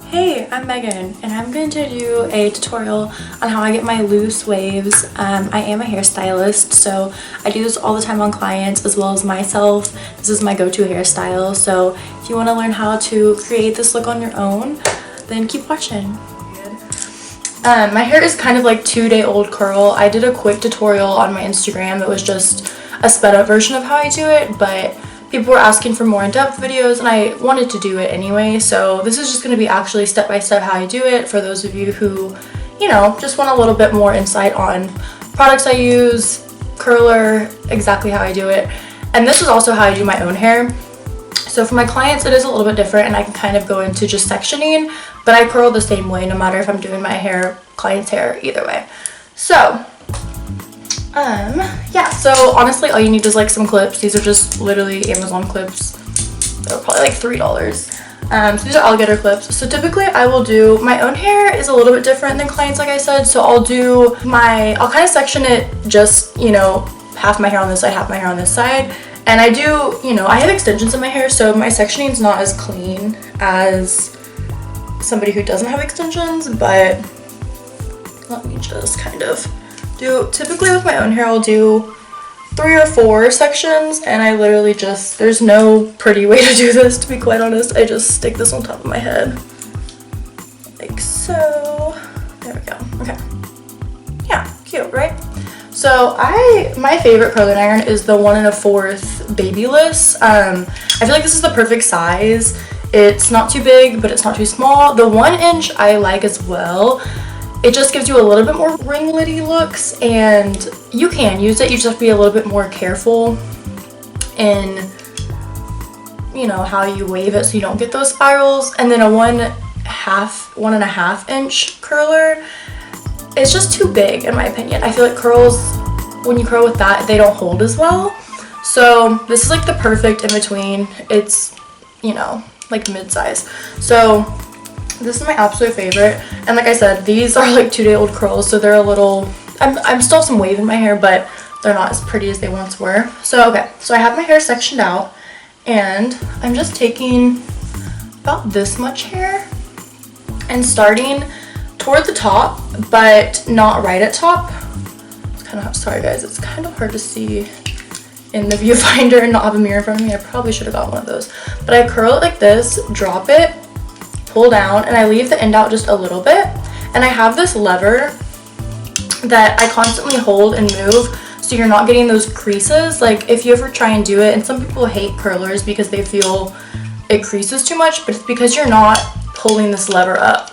Hey, I'm Megan, and I'm going to do a tutorial on how I get my loose waves. I am a hairstylist, so I do this all the time on clients as well as myself. This is my go-to hairstyle, so if you want to learn how to create this look on your own, then keep watching. My hair is kind of like 2-day-old curl. I did a quick tutorial on my Instagram that was just a sped up version of how I do it, but people were asking for more in-depth videos and I wanted to do it anyway, so this is just going to be actually step-by-step how I do it for those of you who, you know, just want a little bit more insight on products I use, curler, exactly how I do it. And this is also how I do my own hair. So for my clients it is a little bit different and I can kind of go into just sectioning, but I curl the same way no matter if I'm doing my hair, client's hair, either way. So yeah, so honestly all you need is like some clips. These are just literally Amazon clips. They're probably like $3. So these are alligator clips. So typically I will do, my own hair is a little bit different than clients like I said, so I'll kind of section it just, you know, half my hair on this side, half my hair on this side. And I do, you know, I have extensions in my hair, so my sectioning is not as clean as somebody who doesn't have extensions, but let me just kind of typically with my own hair I'll do 3 or 4 sections, and I literally just, there's no pretty way to do this, to be quite honest. I just stick this on top of my head like so. There we go. Okay, yeah, cute, right? So my favorite curling iron is the 1 1/4 babyless. I feel like this is the perfect size. It's not too big but it's not too small. The 1 inch I like as well. It just gives you a little bit more ringlety looks, and you can use it. You just have to be a little bit more careful in, you know, how you wave it so you don't get those spirals. And then a 1 1/2 inch curler is just too big in my opinion. I feel like curls, when you curl with that, they don't hold as well. So this is like the perfect in between. It's, you know, like mid-size. So this is my absolute favorite, and like I said, these are like 2-day-old curls, so they're a little, I'm still have some wave in my hair, but they're not as pretty as they once were. So okay, so I have my hair sectioned out, and I'm just taking about this much hair and starting toward the top, but not right at top. It's kind of, sorry guys, it's kind of hard to see in the viewfinder and not have a mirror in front of me. I probably should have got one of those, but I curl it like this, drop it, pull down, and I leave the end out just a little bit. And I have this lever that I constantly hold and move so you're not getting those creases. Like if you ever try and do it, and some people hate curlers because they feel it creases too much, but it's because you're not pulling this lever up.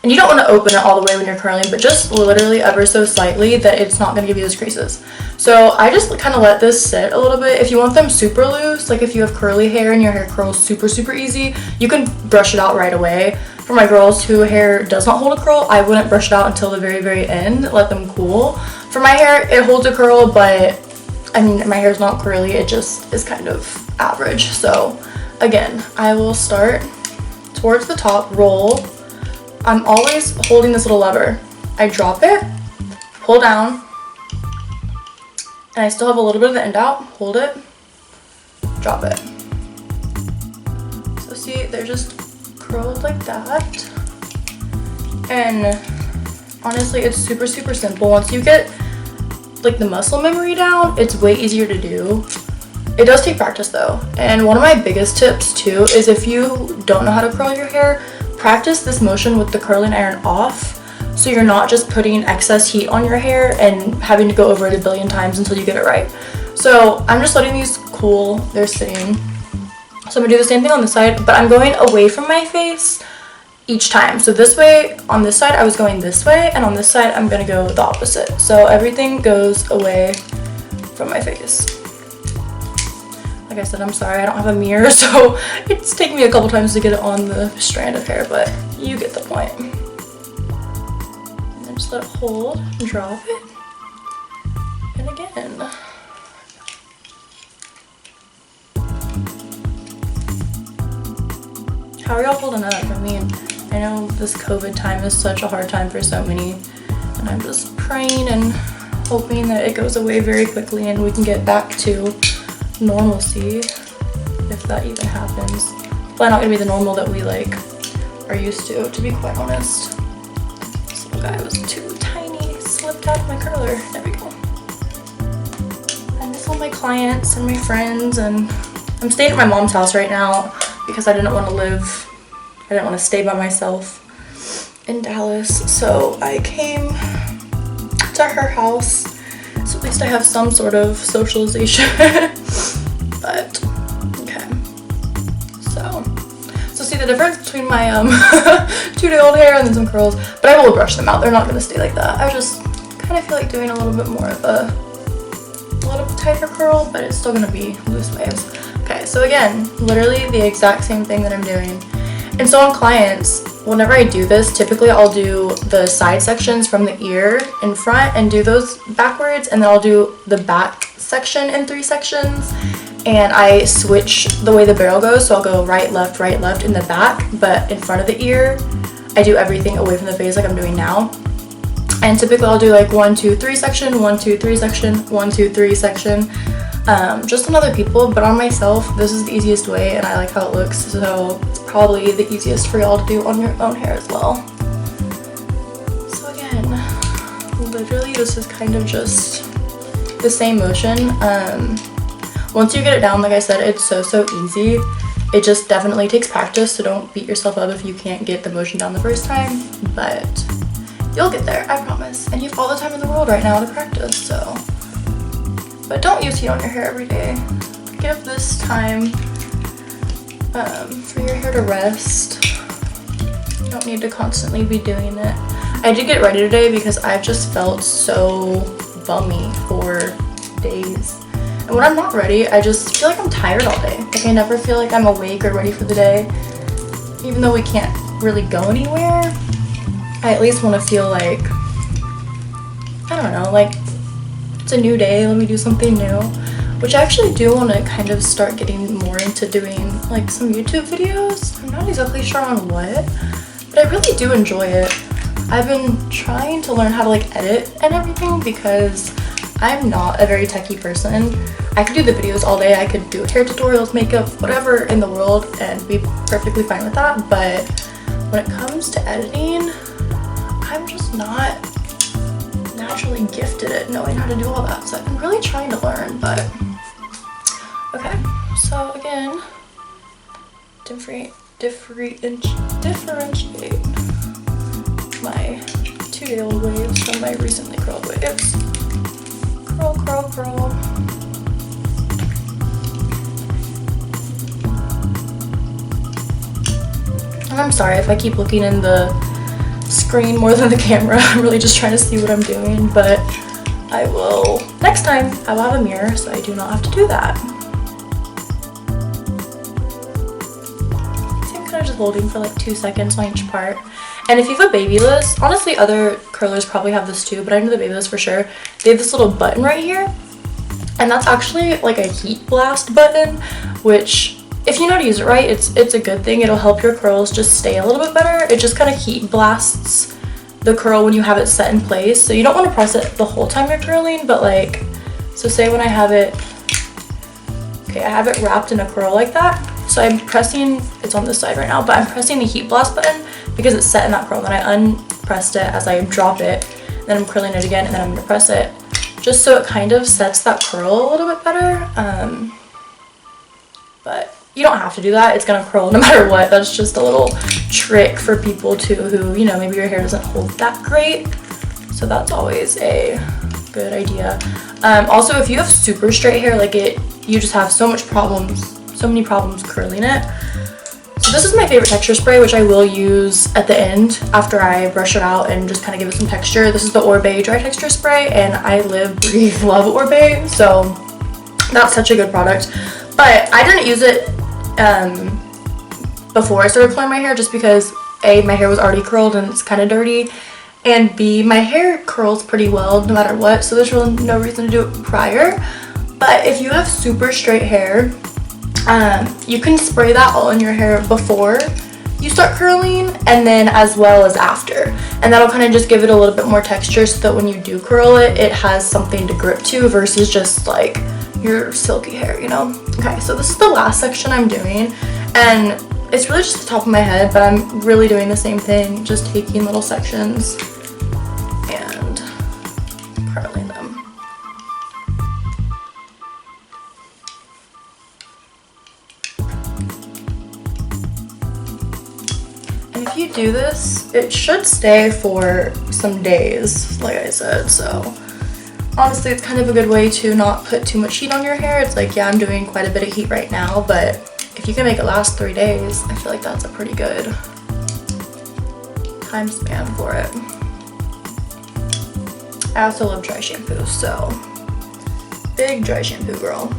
And you don't want to open it all the way when you're curling, but just literally ever so slightly that it's not going to give you those creases. So I just kind of let this sit a little bit. If you want them super loose, like if you have curly hair and your hair curls super easy, you can brush it out right away. For my girls who hair does not hold a curl, I wouldn't brush it out until the very end, let them cool. For my hair, it holds a curl, but I mean, my hair is not curly, it just is kind of average. So again, I will start towards the top, roll. I'm always holding this little lever. I drop it, pull down, and I still have a little bit of the end out, hold it, drop it. So see, they're just curled like that. And honestly, it's super simple. Once you get like the muscle memory down, it's way easier to do. It does take practice though. And one of my biggest tips too is if you don't know how to curl your hair, practice this motion with the curling iron off, so you're not just putting excess heat on your hair and having to go over it a billion times until you get it right. So I'm just letting these cool, they're sitting. So I'm gonna do the same thing on this side, but I'm going away from my face each time. So this way, on this side I was going this way, and on this side I'm gonna go the opposite. So everything goes away from my face. Like I said, I'm sorry, I don't have a mirror, so it's taken me a couple times to get it on the strand of hair, but you get the point. And then just let it hold, drop it, and again. How are y'all holding up? I mean, I know this COVID time is such a hard time for so many, and I'm just praying and hoping that it goes away very quickly and we can get back to normalcy, if that even happens. Probably not gonna be the normal that we like are used to be quite honest. This little guy was too tiny, slipped out of my curler. There we go. And this is all my clients and my friends, and I'm staying at my mom's house right now because I didn't want to stay by myself in Dallas. So I came to her house. So at least I have some sort of socialization. But okay. So see the difference between my 2-day-old hair and then some curls, but I will brush them out. They're not gonna stay like that. I just kind of feel like doing a little bit more of a little tighter curl, but it's still gonna be loose waves. Okay, so again, literally the exact same thing that I'm doing. And so on clients, whenever I do this, typically I'll do the side sections from the ear in front and do those backwards, and then I'll do the back section in 3 sections. And I switch the way the barrel goes, so I'll go right, left in the back, but in front of the ear, I do everything away from the base like I'm doing now. And typically I'll do like 1, 2, 3 section, 1, 2, 3 section, 1, 2, 3 section, just on other people, but on myself, this is the easiest way and I like how it looks, so it's probably the easiest for y'all to do on your own hair as well. So again, literally this is kind of just the same motion. Once you get it down, like I said, it's so easy. It just definitely takes practice, so don't beat yourself up if you can't get the motion down the first time, but you'll get there, I promise. And you have all the time in the world right now to practice, so. But don't use heat on your hair every day. Give this time for your hair to rest. You don't need to constantly be doing it. I did get ready today because I've just felt so bummy for days. And when I'm not ready, I just feel like I'm tired all day. Like I never feel like I'm awake or ready for the day. Even though we can't really go anywhere, I at least want to feel like, I don't know, like it's a new day, let me do something new. Which I actually do want to kind of start getting more into doing like some YouTube videos. I'm not exactly sure on what, but I really do enjoy it. I've been trying to learn how to like edit and everything because I'm not a very techie person. I could do the videos all day, I could do hair tutorials, makeup, whatever in the world and be perfectly fine with that, but when it comes to editing, I'm just not naturally gifted at knowing how to do all that, so I've been really trying to learn, but okay. So again, differentiate my 2-day-old waves from my recently curled waves. Curl. And I'm sorry if I keep looking in the screen more than the camera. I'm really just trying to see what I'm doing, but I will, next time I will have a mirror so I do not have to do that. See, I'm kind of just holding for like 2 seconds on each part. And if you have a babyless, honestly other curlers probably have this too, but I know the babyless for sure, they have this little button right here, and that's actually like a heat blast button, which if you know how to use it right, it's a good thing. It'll help your curls just stay a little bit better. It just kind of heat blasts the curl when you have it set in place, so you don't want to press it the whole time you're curling, but like, so say when I have it, okay, I have it wrapped in a curl like that, so I'm pressing, it's on this side right now, but I'm pressing the heat blast button because it's set in that curl. Then I unpressed it as I drop it, then I'm curling it again, and then I'm going to press it just so it kind of sets that curl a little bit better. But you don't have to do that. It's going to curl no matter what. That's just a little trick for people too who, you know, maybe your hair doesn't hold that great. So that's always a good idea. Also, if you have super straight hair, like you just have so many problems curling it. So this is my favorite texture spray, which I will use at the end after I brush it out and just kind of give it some texture. This is the Orbe Dry Texture Spray, and I live, breathe, love Orbe, so that's such a good product. But I didn't use it before I started curling my hair just because A, my hair was already curled and it's kind of dirty, and B, my hair curls pretty well no matter what, so there's really no reason to do it prior. But if you have super straight hair, you can spray that all in your hair before you start curling and then as well as after, and that'll kind of just give it a little bit more texture so that when you do curl it, it has something to grip to versus just like your silky hair, you know. Okay, so this is the last section I'm doing, and it's really just the top of my head, but I'm really doing the same thing, just taking little sections and curling them. And if you do this, it should stay for some days, like I said, so honestly, it's kind of a good way to not put too much heat on your hair. It's like, yeah, I'm doing quite a bit of heat right now, but if you can make it last 3 days, I feel like that's a pretty good time span for it. I also love dry shampoo, so big dry shampoo girl.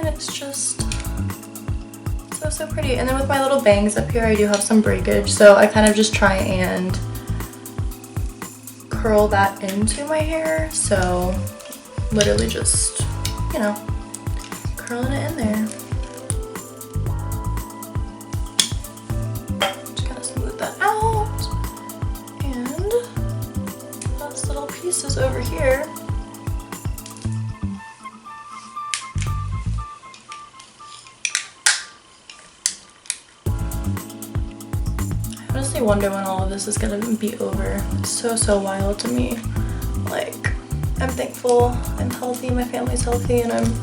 It's just so pretty. And then with my little bangs up here, I do have some breakage, so I kind of just try and curl that into my hair. So literally just, you know, curling it in there. Just kind of smooth that out. And those little pieces over here, I honestly wonder when all of this is gonna be over. It's so wild to me. Like, I'm thankful I'm healthy, my family's healthy, and I'm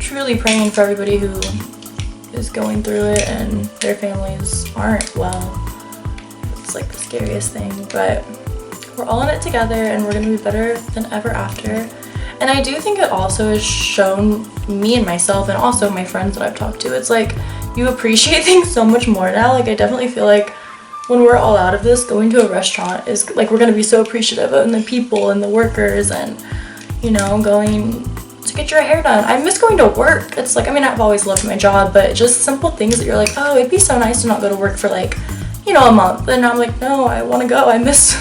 truly praying for everybody who is going through it and their families aren't well. It's like the scariest thing, but we're all in it together and we're gonna be better than ever after. And I do think it also has shown me and myself, and also my friends that I've talked to, it's like you appreciate things so much more now. Like, I definitely feel like when we're all out of this, going to a restaurant is like, we're gonna be so appreciative of the people and the workers, and, you know, going to get your hair done. I miss going to work. It's like, I mean, I've always loved my job, but just simple things that you're like, oh, it'd be so nice to not go to work for like, you know, a month. And I'm like, no, I want to go. I miss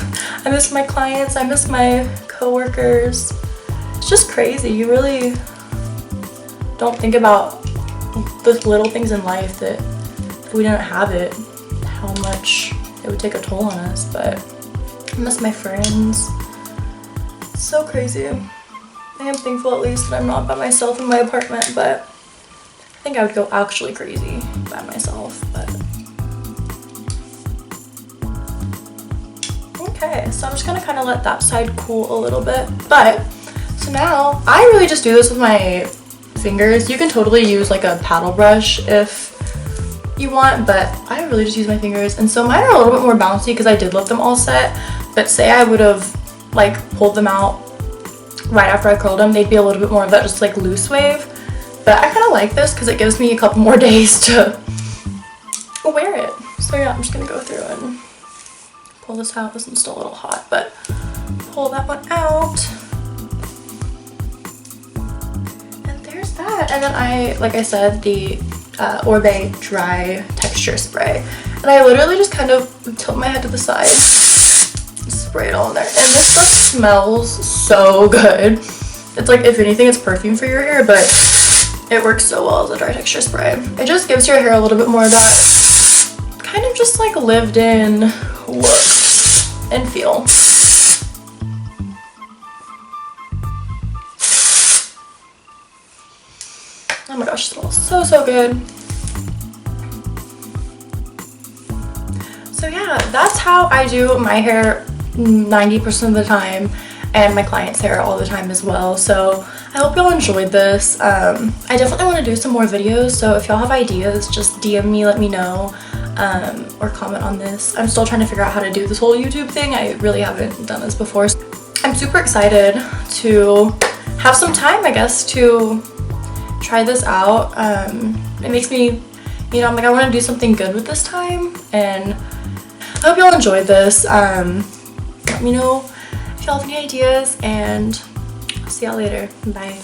my clients. I miss my coworkers. It's just crazy. You really don't think about the little things in life that if we didn't have it, how much it would take a toll on us. But I miss my friends. It's so crazy. I am thankful at least that I'm not by myself in my apartment, but I think I would go actually crazy by myself. But okay, so I'm just gonna kind of let that side cool a little bit. But so now I really just do this with my fingers. You can totally use like a paddle brush if you want, but I really just use my fingers. And so mine are a little bit more bouncy because I did let them all set, but say I would have like pulled them out right after I curled them, they'd be a little bit more of that just like loose wave. But I kind of like this because it gives me a couple more days to wear it. So yeah, I'm just gonna go through and pull this out. This one's still a little hot, but pull that one out. And there's that. And then I, like I said, the Orbe dry texture spray, and I literally just kind of tilt my head to the side, spray it all in there, and this stuff smells so good. It's like, if anything, it's perfume for your hair, but it works so well as a dry texture spray. It just gives your hair a little bit more of that kind of just like lived in look and feel. Oh my gosh, it smells so good. So yeah, that's how I do my hair 90% of the time, and my clients' hair all the time as well. So I hope y'all enjoyed this. I definitely want to do some more videos, so if y'all have ideas, just DM me, let me know, or comment on this. I'm still trying to figure out how to do this whole YouTube thing. I really haven't done this before. I'm super excited to have some time, I guess, to try this out. It makes me, you know, I'm like, I want to do something good with this time, and I hope y'all enjoyed this. Let me know if y'all have any ideas, and I'll see y'all later. Bye.